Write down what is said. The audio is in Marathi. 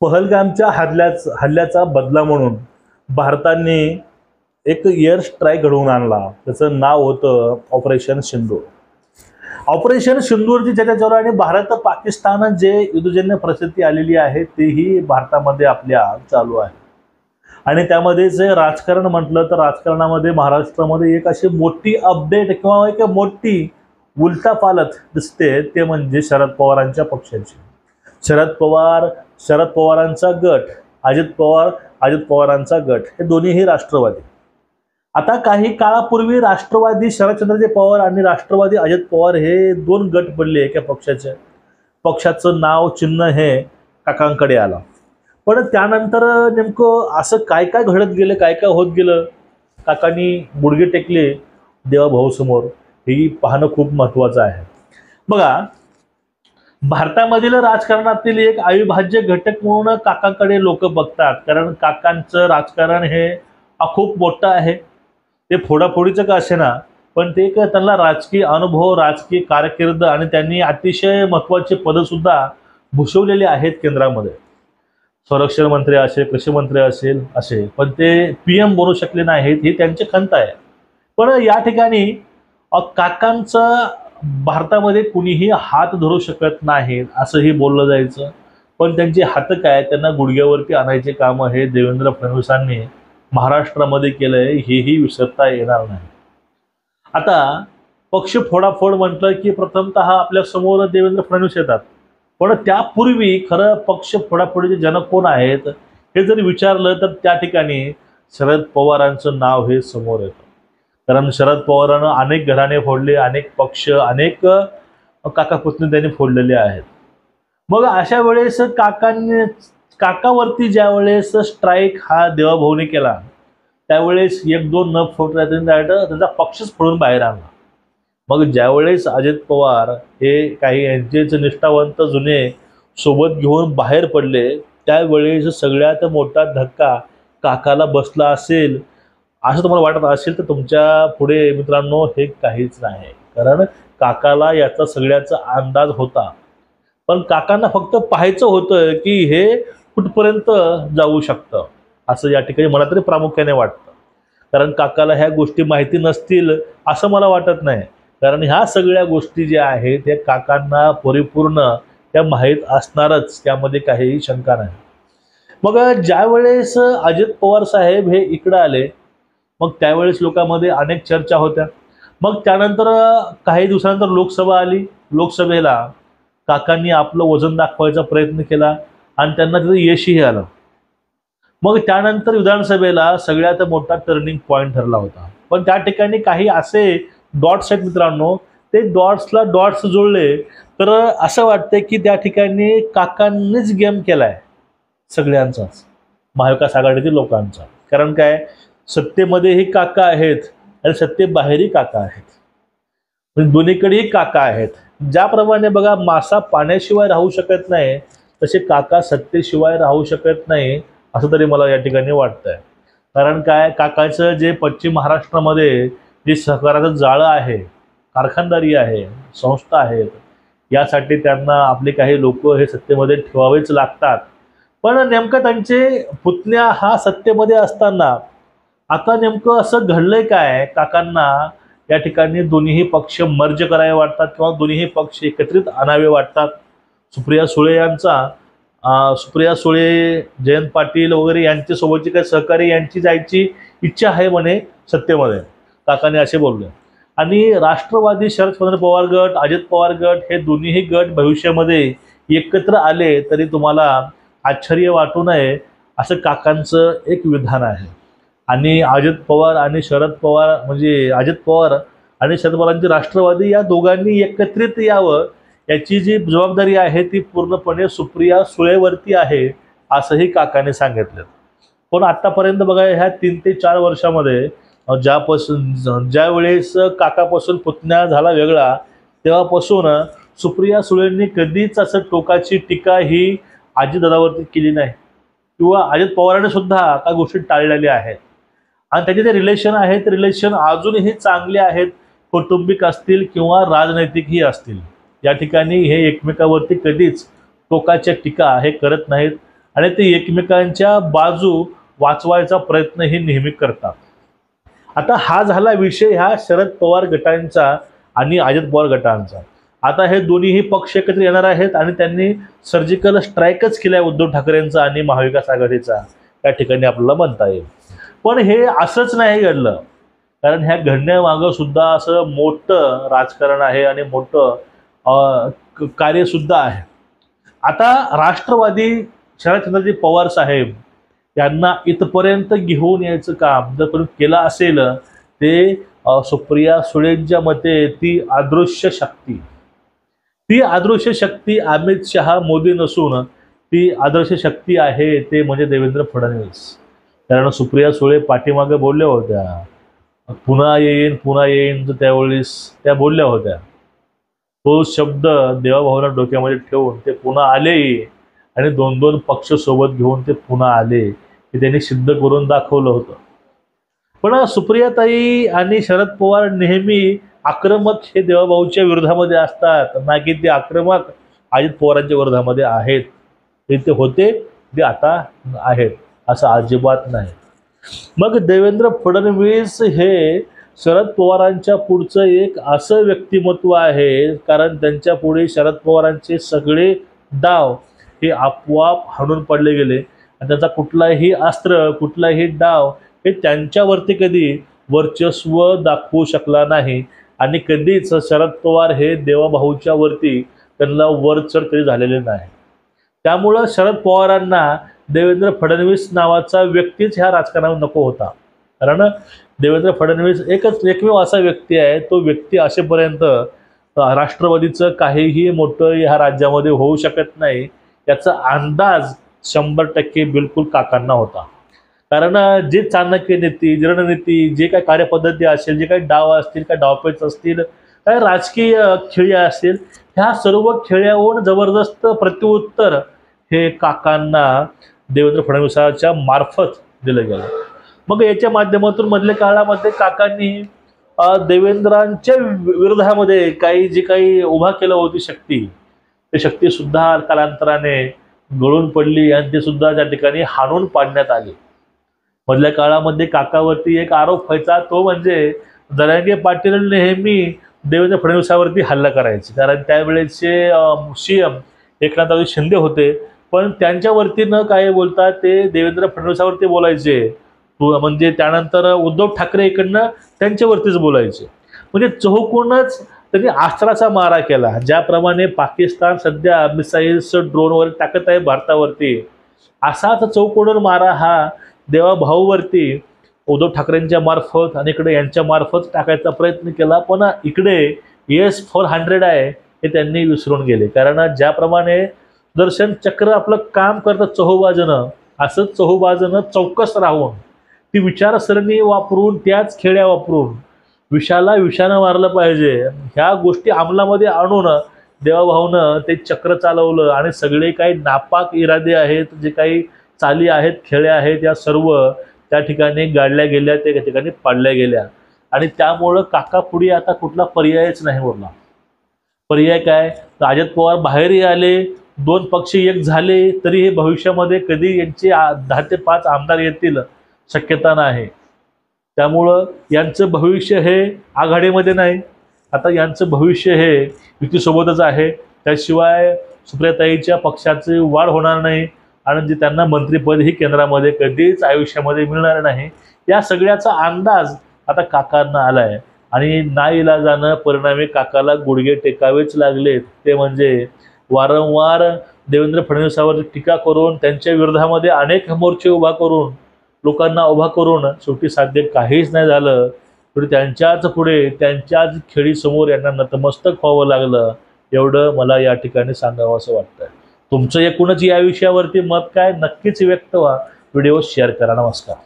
पहलगामच्या हल्ल्याचा बदला म्हणून भारताने एक एअर स्ट्राईक घडवून आणला। त्याचं नाव होतं ऑपरेशन सिंदूर। ऑपरेशन सिंदूरची ज्याच्या जोराने भारत पाकिस्तान जे युद्धजन्य परिस्थिती आलेली आहे तेही भारतामध्ये आपल्या चालू आहे। आणि त्यामध्ये जे राजकारण म्हटलं तर राजकारणामध्ये महाराष्ट्रामध्ये एक अशी मोठी अपडेट किंवा एक मोठी उलथापालथ दिसते, ते म्हणजे शरद पवारांच्या पक्षाची। शरद पवारांचा गट, अजित पवारांचा गट हे दोन्हीही राष्ट्रवादी। आता काही काळापूर्वी राष्ट्रवादी शरदचंद्रजी पवार आणि राष्ट्रवादी अजित पवार हे दोन गट पडले एका पक्षाचे। पक्षाचं नाव चिन्ह हे काकांकडे आलं। पण त्यानंतर नेमकं असं काय काय घडत गेलं, काय काय होत गेलं, काकांनी गुडघे टेकले देवाभाऊ समोर, हे पाहणं खूप महत्त्वाचं आहे। बघा, भारतामधील राजकारणातील एक अविभाज्य घटक म्हणून काकांकडे लोक बघतात, कारण काकांचं राजकारण हे खूप मोठं आहे। ते फोडाफोडीचं का असेना, पण ते एक त्यांना राजकीय अनुभव, राजकीय कारकीर्द आणि त्यांनी अतिशय महत्त्वाचे पद सुद्धा भूषवलेले आहेत केंद्रामध्ये। संरक्षण मंत्री असेल, कृषी मंत्री असेल, पण ते PM बनू शकले नाहीत, ही त्यांची खंत आहे। पण या ठिकाणी काकांचं भारतामध्ये कुणीही हात धरू शकत नाही असंही बोललं जायचं, पण त्यांची हात काय, त्यांना गुडघ्यावरती आणायचे काम हे देवेंद्र फडणवीसांनी महाराष्ट्रामध्ये केलंय, हेही विसरता येणार नाही। आता पक्ष फोडाफोड म्हटलं की प्रथमतः आपल्या समोर देवेंद्र फडणवीस येतात, पण त्यापूर्वी खरं पक्ष फोडाफोडीचे जनक कोण आहेत हे जर विचारलं तर त्या ठिकाणी शरद पवारांचं नाव हे समोर येतं। कारण शरद पवारांना अनेक घराणे फोडले, अनेक पक्ष, अनेक काका पुतणे त्यांनी फोडलेले आहेत। मग अशा वेळेस काकावरती ज्या वेळेस स्ट्राईक हा देवाभाऊने केला, त्यावेळेस एक दोन न फोडला त्यांचा पक्षच फोडून बाहेर आणला। मग ज्यावेळेस अजित पवार हे काही यांचेच निष्ठावंत जुने सोबत घेऊन बाहेर पडले, त्यावेळेस सगळ्यात मोठा धक्का काकाला बसला असेल असं तुम्हाला वाटत असेल तर तुमच्या पुढे मित्रांनो हे काहीच नाही। कारण काकाला याचा सगळ्याचा अंदाज होता, पण काकांना फक्त पाहायचं होतं की हे कुठपर्यंत जाऊ शकतं, असं या ठिकाणी मला तरी प्रामुख्याने वाटतं। कारण काकाला ह्या गोष्टी माहिती नसतील असं मला वाटत नाही, कारण ह्या सगळ्या गोष्टी ज्या आहेत त्या काकांना परिपूर्ण त्या माहीत असणारच, त्यामध्ये काहीही शंका नाही। मग ज्यावेळेस अजित पवार साहेब हे इकडे आले, मग त्यावेळेस लोकांमध्ये अनेक चर्चा होत्या। मग त्यानंतर काही दिवसानंतर लोकसभा आली, लोकसभेला काकांनी आपलं वजन दाखवायचा प्रयत्न केला आणि त्यांना तिथं यशही आलं। मग त्यानंतर विधानसभेला सगळ्यात मोठा टर्निंग पॉईंट ठरला होता, पण त्या ठिकाणी काही असे डॉट्स आहेत मित्रांनो, ते डॉट्सला डॉट्स जुळले तर असं वाटतं की त्या ठिकाणी काकांनीच गेम केलाय सगळ्यांचाच, महाविकास आघाडीतील लोकांचा। कारण काय, सत्तेमध्येही काका आहेत आणि सत्तेबाहेरही काका आहेत, म्हणजे दोन्हीकडेही काका आहेत। ज्याप्रमाणे बघा मासा पाण्याशिवाय राहू शकत नाही, तसे काका सत्तेशिवाय राहू शकत नाही असं तरी मला या ठिकाणी वाटतंय। कारण काय, काकाचं जे पश्चिम महाराष्ट्रामध्ये जे सहकाराचं जाळं आहे, कारखानदारी आहे, संस्था आहेत, यासाठी त्यांना आपले काही लोक हे सत्तेमध्ये ठेवावेच लागतात। पण नेमकं त्यांचे पुतण्या हा सत्तेमध्ये असताना आता नेमकं असं घडलंय काय, काकांना या ठिकाणी दोन्हीही पक्ष मर्ज करावे वाटतात किंवा दोन्हीही पक्ष एकत्रित आणावे वाटतात। सुप्रिया सुळे, जयंत पाटील वगैरे यांच्यासोबतची काही सहकारी यांची जायची इच्छा आहे म्हणे सत्तेमध्ये, काकाने असे बोलले। आणि राष्ट्रवादी शरद पवार गट, अजित पवार गट हे दोन्हीही गट भविष्यामध्ये एकत्र आले तरी तुम्हाला आश्चर्य वाटू नये असं काकांचं एक विधान आहे। आणि अजित पवार आणि शरद पवार म्हणजे अजित पवार आणि शरद पवारांची राष्ट्रवादी या दोघांनी एकत्रित यावं याची जी जबाबदारी आहे ती पूर्णपणे सुप्रिया सुळेवरती आहे असंही काकाने सांगितलं। पण आतापर्यंत बघा, ह्या 3 ते 4 वर्षामध्ये ज्या वेळेस काकापासून पुतण्या झाला वेगळा, तेव्हापासून सुप्रिया सुळेंनी कधीच असं टोकाची टीका ही अजितदादावरती केली नाही किंवा अजित पवारांनी सुद्धा काही गोष्टी टाळलेल्या आहेत। आणि त्याचे जे रिलेशन आहेत ते रिलेशन अजूनही चांगले आहेत, कौटुंबिक असतील किंवा राजनैतिकही असतील। या ठिकाणी हे एकमेकावरती कधीच टोकाच्या टीका हे करत नाहीत आणि ते एकमेकांच्या बाजू वाचवायचा प्रयत्नही नेहमी करतात. आता हा झाला विषय ह्या शरद पवार गटांचा आणि अजित पवार गटांचा. आता हे दोन्हीही पक्ष एकत्र येणार आहेत आणि त्यांनी सर्जिकल स्ट्राईकच केलाय उद्धव ठाकरेंचा आणि महाविकास आघाडीचा त्या ठिकाणी आपल्याला म्हणता येईल. पण हे असंच नाही घडलं, कारण ह्या घडण्यामागं सुद्धा असं मोठं राजकारण आहे आणि मोठं कार्य सुद्धा आहे. आता राष्ट्रवादी शरदचंद्रजी पवार साहेब यांना इथपर्यंत घेऊन यायचं काम जर कोणी केलं असेल ते सुप्रिया सुळेंच्या मते ती अदृश्य शक्ती अमित शहा मोदी नसून ती अदृश्य शक्ती आहे ते म्हणजे देवेंद्र फडणवीस. कारण सुप्रिया सुळे पाठीमागे बोलल्या होत्या पुन्हा येईन तर त्यावेळेस त्या बोलल्या होत्या. तो शब्द देवाभाऊला डोक्यामध्ये ठेवून ते पुन्हा आलेही आणि 2-2 पक्ष सोबत घेऊन ते पुन्हा आले हे त्यांनी सिद्ध करून दाखवलं होतं. पण सुप्रियाताई आणि शरद पवार नेहमी आक्रमक हे देवाभाऊच्या विरोधामध्ये असतात, ना की ते आक्रमक अजित पवारांच्या विरोधामध्ये आहेत. ते होते ते आता आहेत असं अजिबात नाही. मग देवेंद्र फडणवीस हे शरद पवारांच्या पुढचं एक असं व्यक्तिमत्व आहे, कारण त्यांच्या पुढे शरद पवारांचे सगळे डाव हे आपोआप हाणून पडले गेले आणि त्याचा कुठलाही अस्त्र कुठलाही डाव हे त्यांच्यावरती कधी वर्चस्व दाखवू शकला नाही आणि कधीच शरद पवार हे देवाभाऊच्या वरती त्यांना वरचढ कधी झालेले नाही. त्यामुळं शरद पवारांना देवेंद्र फडणवीस नावाचा व्यक्तीच ह्या राजकारणात नको होता. कारण देवेंद्र फडणवीस एकमेव असा व्यक्ती आहे, तो व्यक्ती असेपर्यंत राष्ट्रवादीचं काहीही मोठं ह्या राज्यामध्ये होऊ शकत नाही याचा अंदाज 100% बिलकुल काकांना होता. कारण जे चाणक्य नीती रणनीती जे काही कार्यपद्धती असेल, जे काही डाव असतील, काय डावपेच असतील, काय राजकीय खेळी असतील, ह्या सर्व खेळ्यावरून जबरदस्त प्रत्युत्तर हे काकांना देवेंद्र फडणवीसांच्या मार्फत दिलं गेलं. मग याच्या माध्यमातून मधल्या काळामध्ये काकांनी देवेंद्रांच्या विरोधामध्ये जी काही उभा केलं होती शक्ती, ते शक्ती सुद्धा कालांतराने गळून पडली आणि ते सुद्धा त्या ठिकाणी हाणून पाडण्यात आली. मधल्या काळामध्ये काकावरती एक आरोप व्हायचा, तो म्हणजे जरांगे पाटील नेहमी देवेंद्र फडणवीसावरती हल्ला करायचे. कारण त्यावेळेचे CM एकनाथ शिंदे होते, पण त्यांच्यावरती न काय बोलता ते देवेंद्र फडणवीसावरती बोलायचे. म्हणजे त्यानंतर उद्धव ठाकरे इकडनं त्यांच्यावरतीच बोलायचे. म्हणजे चहूकूनच त्यांनी अस्त्राचा मारा केला. ज्याप्रमाणे पाकिस्तान सध्या मिसाईल्स ड्रोनवर टाकत आहे भारतावरती, असाच चौकोन मारा हा देवाभाऊवरती उद्धव ठाकरेंच्या मार्फत आणि इकडे यांच्या मार्फत टाकायचा प्रयत्न केला. पण इकडे S-400 आहे हे त्यांनी विसरून गेले. कारण ज्याप्रमाणे दर्शन चक्र आपलं काम करतं चहूबाजूनं, असंच चहूबाजूनं चौकस राहून ती विचारसरणी वापरून त्याच खेळ्या वापरून विषाला विषानं मारलं पाहिजे ह्या गोष्टी अंमलामध्ये आणून देवाभाऊनं ते चक्र चालवलं आणि सगळे काही नापाक इरादे आहेत, जे काही चाली आहेत, खेळ्या आहेत, या सर्व त्या ठिकाणी गाडल्या गेल्या, त्या ठिकाणी पाडल्या गेल्या. आणि त्यामुळं काका पुढे आता कुठला पर्यायच नाही उरला. पर्याय काय, तर अजित पवार बाहेरही आले, 2 पक्ष एक झाले तरी हे भविष्यामध्ये कधी यांचे 10 ते 5 आमदार येतील शक्यता नाही. त्यामुळं यांचं भविष्य हे आघाडीमध्ये नाही, आता यांचं भविष्य हे युतीसोबतच आहे. त्याशिवाय सुप्रियाताईच्या पक्षाची वाढ होणार नाही आणि जे त्यांना मंत्रिपद ही केंद्रामध्ये कधीच आयुष्यामध्ये मिळणार नाही. या सगळ्याचा अंदाज आता काकांना आलाय आणि नाईलाजानं परिणामी काकाला गुडघे टेकावेच लागलेत. ते म्हणजे वारंवार देवेंद्र फडणवीसावर टीका करून त्यांच्या विरोधामध्ये अनेक मोर्चे उभा करून लोकांना उभा करून शेवटी साध्य काहीच नाही झालं. तरी त्यांच्याच पुढे त्यांच्याच खेळीसमोर यांना नतमस्तक व्हावं लागलं. एवढं मला या ठिकाणी सांगावं असं वाटतं. तुमचं एकूणच या विषयावरती मत काय, नक्कीच व्यक्त व्हा. व्हिडिओ शेअर करा. नमस्कार.